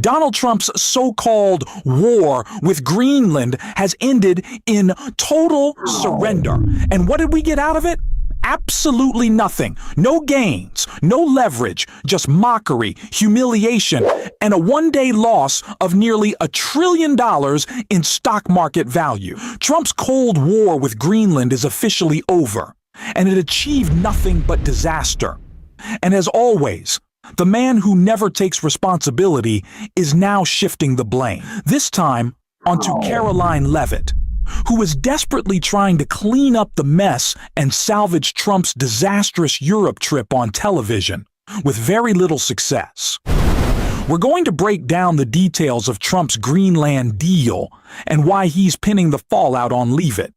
Donald Trump's so-called war with Greenland has ended in total surrender. And what did we get out of it? Absolutely nothing. No gains, no leverage, just mockery, humiliation, and a one-day loss of nearly $1 trillion in stock market value. Trump's Cold War with Greenland is officially over, and it achieved nothing but disaster. And as always, the man who never takes responsibility is now shifting the blame, this time onto Caroline Leavitt, who is desperately trying to clean up the mess and salvage Trump's disastrous Europe trip on television, with very little success. We're going to break down the details of Trump's Greenland deal and why he's pinning the fallout on Leavitt.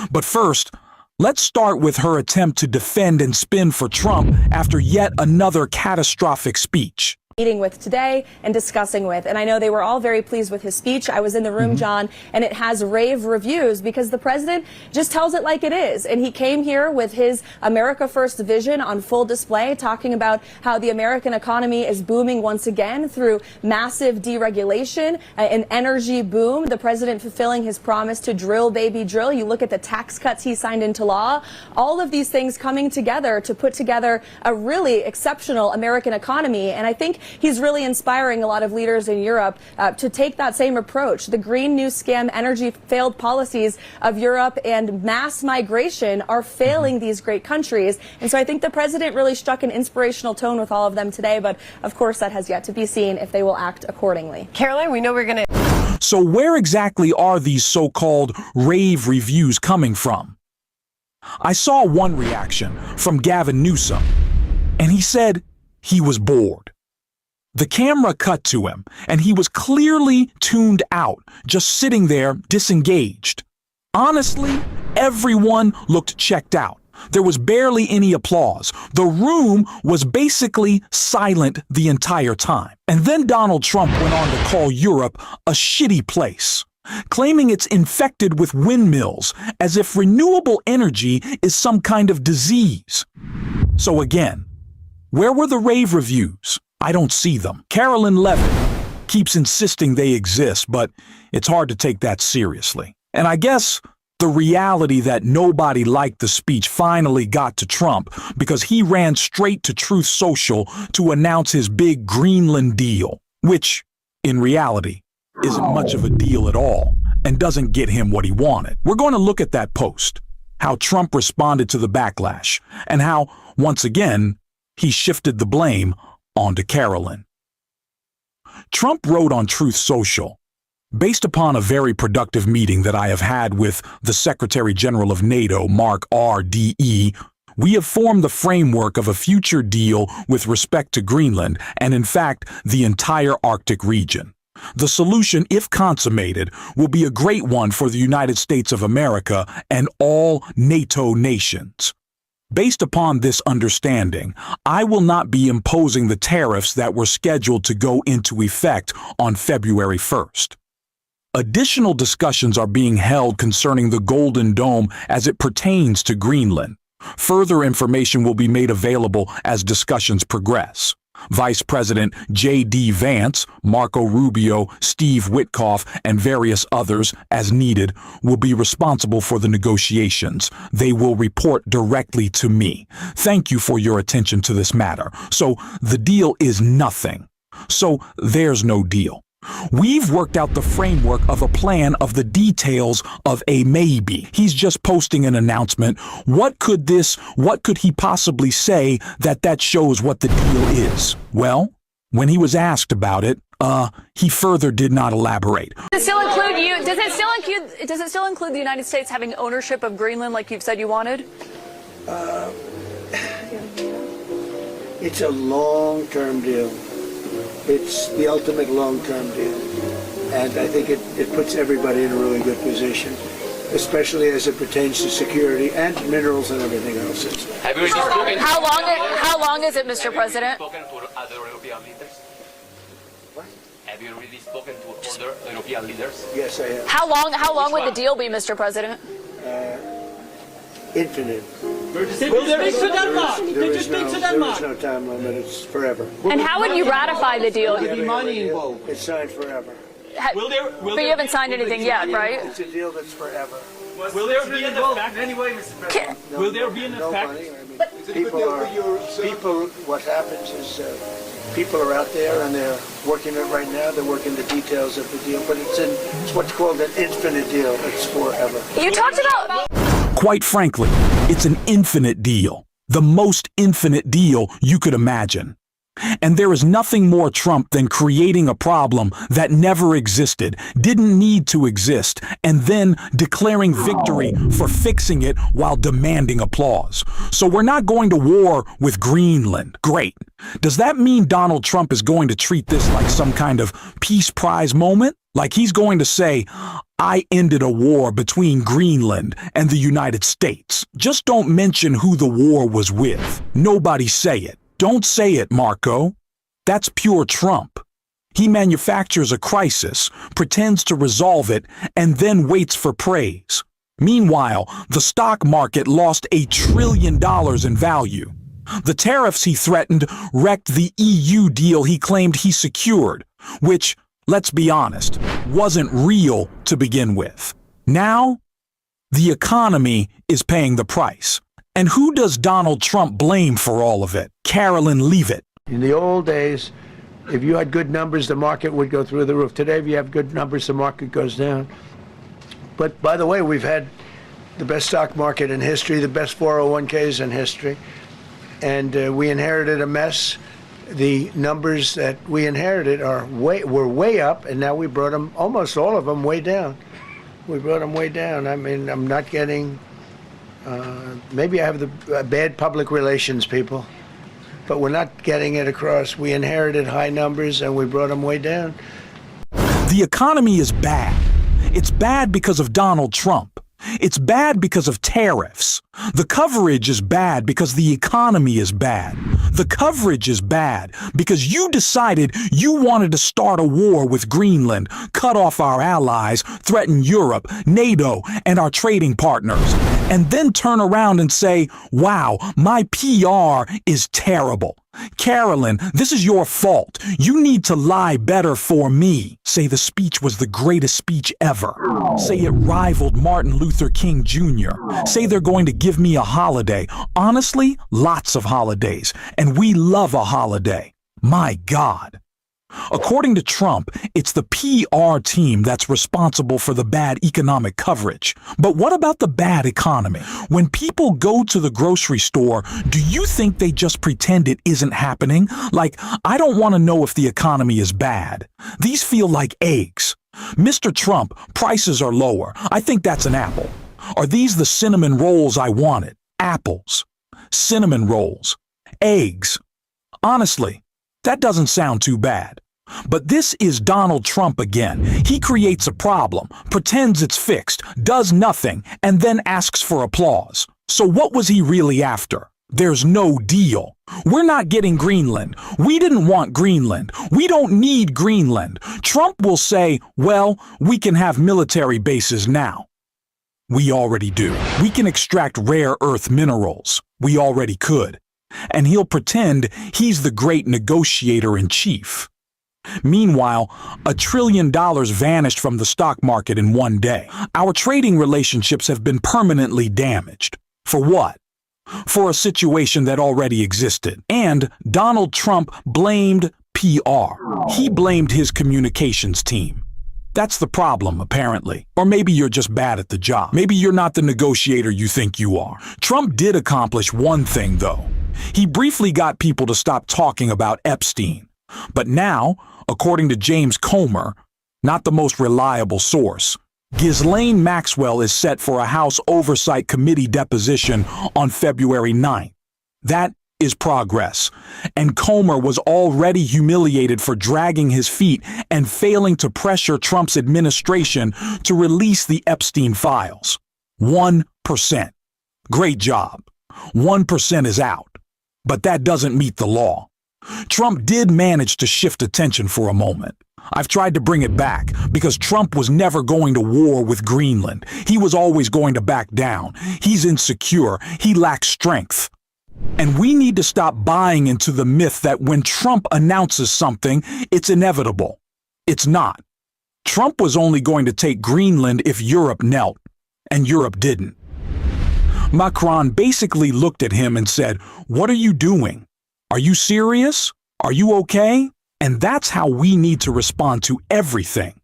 But first, let's start with her attempt to defend and spin for Trump after yet another catastrophic speech. Meeting with today and discussing with. And I know they were all very pleased with his speech. I was in the room, John, and it has rave reviews because the president just tells it like it is. And he came here with his America First vision on full display, talking about how the American economy is booming once again through massive deregulation, an energy boom, the president fulfilling his promise to drill, baby, drill. You look at the tax cuts he signed into law, all of these things coming together to put together a really exceptional American economy. And I think he's really inspiring a lot of leaders in Europe to take that same approach. The Green New Scam energy failed policies of Europe and mass migration are failing these great countries. And so I think the president really struck an inspirational tone with all of them today. But of course, that has yet to be seen if they will act accordingly. Caroline, we know we're going to. So where exactly are these so-called rave reviews coming from? I saw one reaction from Gavin Newsom, and he said he was bored. The camera cut to him, and he was clearly tuned out, just sitting there disengaged. Honestly, everyone looked checked out. There was barely any applause. The room was basically silent the entire time. And then Donald Trump went on to call Europe a shitty place, claiming it's infected with windmills, as if renewable energy is some kind of disease. So again, where were the rave reviews? I don't see them. Caroline Leavitt keeps insisting they exist, but it's hard to take that seriously. And I guess the reality that nobody liked the speech finally got to Trump because he ran straight to Truth Social to announce his big Greenland deal, which, in reality, isn't much of a deal at all and doesn't get him what he wanted. We're going to look at that post, how Trump responded to the backlash, and how, once again, he shifted the blame onto Caroline. Trump wrote on Truth Social, based upon a very productive meeting that I have had with the Secretary General of NATO, Mark R.D.E., we have formed the framework of a future deal with respect to Greenland and, in fact, the entire Arctic region. The solution, if consummated, will be a great one for the United States of America and all NATO nations. Based upon this understanding, I will not be imposing the tariffs that were scheduled to go into effect on February 1st. Additional discussions are being held concerning the Golden Dome as it pertains to Greenland. Further information will be made available as discussions progress. Vice President J.D. Vance, Marco Rubio, Steve Witkoff, and various others, as needed, will be responsible for the negotiations. They will report directly to me. Thank you for your attention to this matter. So the deal is nothing. So there's no deal. We've worked out the framework of a plan of the details of a maybe. He's just posting an announcement. What could he possibly say that shows what the deal is? Well, when he was asked about it, he further did not elaborate. Does it still include you? Does it still include the United States having ownership of Greenland like you've said you wanted? It's a long-term deal. It's the ultimate long-term deal. And I think it puts everybody in a really good position, especially as it pertains to security and minerals and everything else. How long is it, Mr. President? Have you really spoken to other European leaders? Yes, I have. How long would the deal be, Mr. President? Infinite. Will there speak to Denmark? Did you speak to Denmark? There is no time limit. It's forever. And how would you ratify the deal? Will there be money involved? It's signed forever. But you haven't signed anything yet, right? It's a deal that's forever. Will there be an effect anyway, Mr. President? Will there be an No effect? money. I mean, people. What happens is people are out there and they're working it right now. They're working the details of the deal, but it's what's called an infinite deal. It's forever. You talked about... Quite frankly, it's an infinite deal. The most infinite deal you could imagine. And there is nothing more Trump than creating a problem that never existed, didn't need to exist, and then declaring victory for fixing it while demanding applause. So we're not going to war with Greenland. Great. Does that mean Donald Trump is going to treat this like some kind of Peace Prize moment? Like he's going to say, I ended a war between Greenland and the United States. Just don't mention who the war was with. Nobody say it. Don't say it, Marco. That's pure Trump. He manufactures a crisis, pretends to resolve it, and then waits for praise. Meanwhile, the stock market lost $1 trillion in value. The tariffs he threatened wrecked the EU deal he claimed he secured, which, let's be honest, wasn't real to begin with. Now, the economy is paying the price. And who does Donald Trump blame for all of it? Carolyn Leavitt. In the old days, if you had good numbers, the market would go through the roof. Today, if you have good numbers, the market goes down. But by the way, we've had the best stock market in history, the best 401ks in history, and we inherited a mess. The numbers that we inherited were way up, and now we brought them, almost all of them, way down. We brought them way down. I mean, I'm not getting... maybe I have the bad public relations people, but we're not getting it across. We inherited high numbers and we brought them way down. The economy is bad. It's bad because of Donald Trump. It's bad because of tariffs. The coverage is bad because the economy is bad. The coverage is bad because you decided you wanted to start a war with Greenland, cut off our allies, threaten Europe, NATO, and our trading partners, and then turn around and say, wow, my PR is terrible. Carolyn, this is your fault. You need to lie better for me. Say the speech was the greatest speech ever. Say it rivaled Martin Luther King Jr. Say they're going to give me a holiday. Honestly, lots of holidays. And we love a holiday. My God. According to Trump, it's the PR team that's responsible for the bad economic coverage. But what about the bad economy? When people go to the grocery store, do you think they just pretend it isn't happening? Like, I don't want to know if the economy is bad. These feel like eggs. Mr. Trump, prices are lower. I think that's an apple. Are these the cinnamon rolls I wanted? Apples. Cinnamon rolls. Eggs. Honestly, that doesn't sound too bad. But this is Donald Trump again. He creates a problem, pretends it's fixed, does nothing, and then asks for applause. So what was he really after? There's no deal. We're not getting Greenland. We didn't want Greenland. We don't need Greenland. Trump will say, well, we can have military bases now. We already do. We can extract rare earth minerals. We already could. And he'll pretend he's the great negotiator in chief. Meanwhile, $1 trillion vanished from the stock market in one day. Our trading relationships have been permanently damaged. For what? For a situation that already existed. And Donald Trump blamed PR. He blamed his communications team. That's the problem, apparently. Or maybe you're just bad at the job. Maybe you're not the negotiator you think you are. Trump did accomplish one thing, though. He briefly got people to stop talking about Epstein. But now, according to James Comer, not the most reliable source, Ghislaine Maxwell is set for a House Oversight Committee deposition on February 9th. That is progress. And Comer was already humiliated for dragging his feet and failing to pressure Trump's administration to release the Epstein files. 1%. Great job. 1% is out. But that doesn't meet the law. Trump did manage to shift attention for a moment. I've tried to bring it back because Trump was never going to war with Greenland. He was always going to back down. He's insecure. He lacks strength. And we need to stop buying into the myth that when Trump announces something, it's inevitable. It's not. Trump was only going to take Greenland if Europe knelt, and Europe didn't. Macron basically looked at him and said, "What are you doing? Are you serious? Are you okay?" And that's how we need to respond to everything.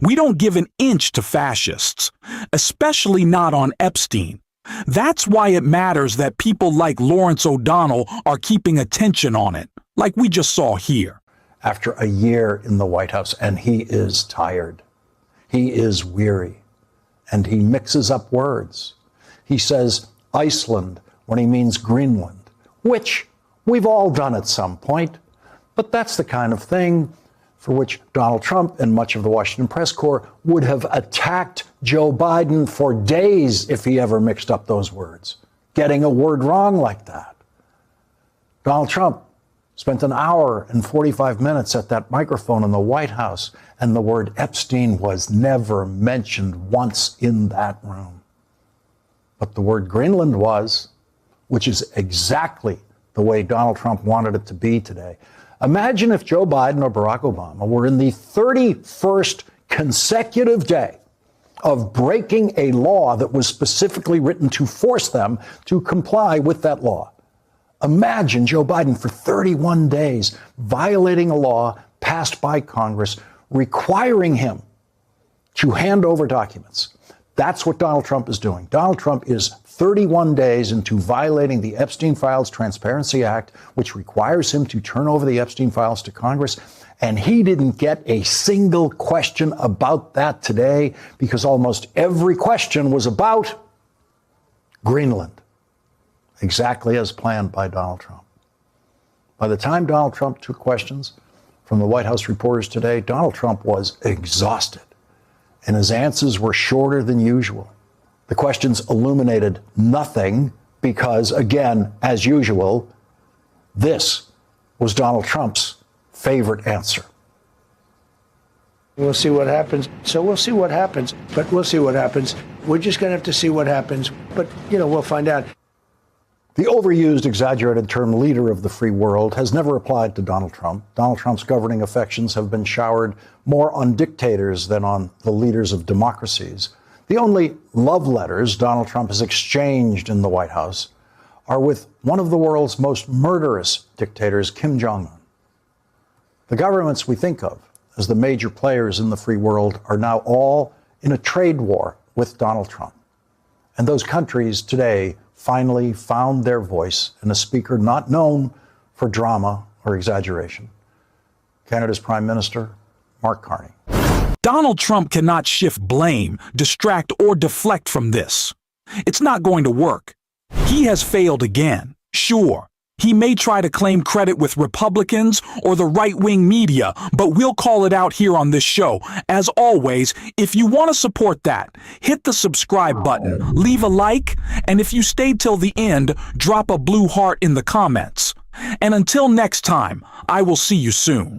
We don't give an inch to fascists, especially not on Epstein. That's why it matters that people like Lawrence O'Donnell are keeping attention on it, like we just saw here. After a year in the White House, and he is tired. He is weary, and he mixes up words. He says Iceland when he means Greenland, which we've all done at some point. But that's the kind of thing for which Donald Trump and much of the Washington press corps would have attacked Joe Biden for days if he ever mixed up those words, getting a word wrong like that. Donald Trump spent an hour and 45 minutes at that microphone in the White House, and the word Epstein was never mentioned once in that room. But the word Greenland was, which is exactly the way Donald Trump wanted it to be today. Imagine if Joe Biden or Barack Obama were in the 31st consecutive day of breaking a law that was specifically written to force them to comply with that law. Imagine Joe Biden for 31 days violating a law passed by Congress requiring him to hand over documents. That's what Donald Trump is doing. Donald Trump is 31 days into violating the Epstein Files Transparency Act, which requires him to turn over the Epstein files to Congress. And he didn't get a single question about that today because almost every question was about Greenland, exactly as planned by Donald Trump. By the time Donald Trump took questions from the White House reporters today, Donald Trump was exhausted, and his answers were shorter than usual. The questions illuminated nothing because, again, as usual, this was Donald Trump's favorite answer. We'll see what happens. So we'll see what happens, but we'll see what happens. We're just going to have to see what happens, but, we'll find out. The overused, exaggerated term leader of the free world has never applied to Donald Trump. Donald Trump's governing affections have been showered more on dictators than on the leaders of democracies. The only love letters Donald Trump has exchanged in the White House are with one of the world's most murderous dictators, Kim Jong-un. The governments we think of as the major players in the free world are now all in a trade war with Donald Trump. And those countries today finally found their voice in a speaker not known for drama or exaggeration. Canada's Prime Minister, Mark Carney. Donald Trump cannot shift blame, distract, or deflect from this. It's not going to work. He has failed again. Sure, he may try to claim credit with Republicans or the right-wing media, but we'll call it out here on this show. As always, if you want to support that, hit the subscribe button, leave a like, and if you stayed till the end, drop a blue heart in the comments. And until next time, I will see you soon.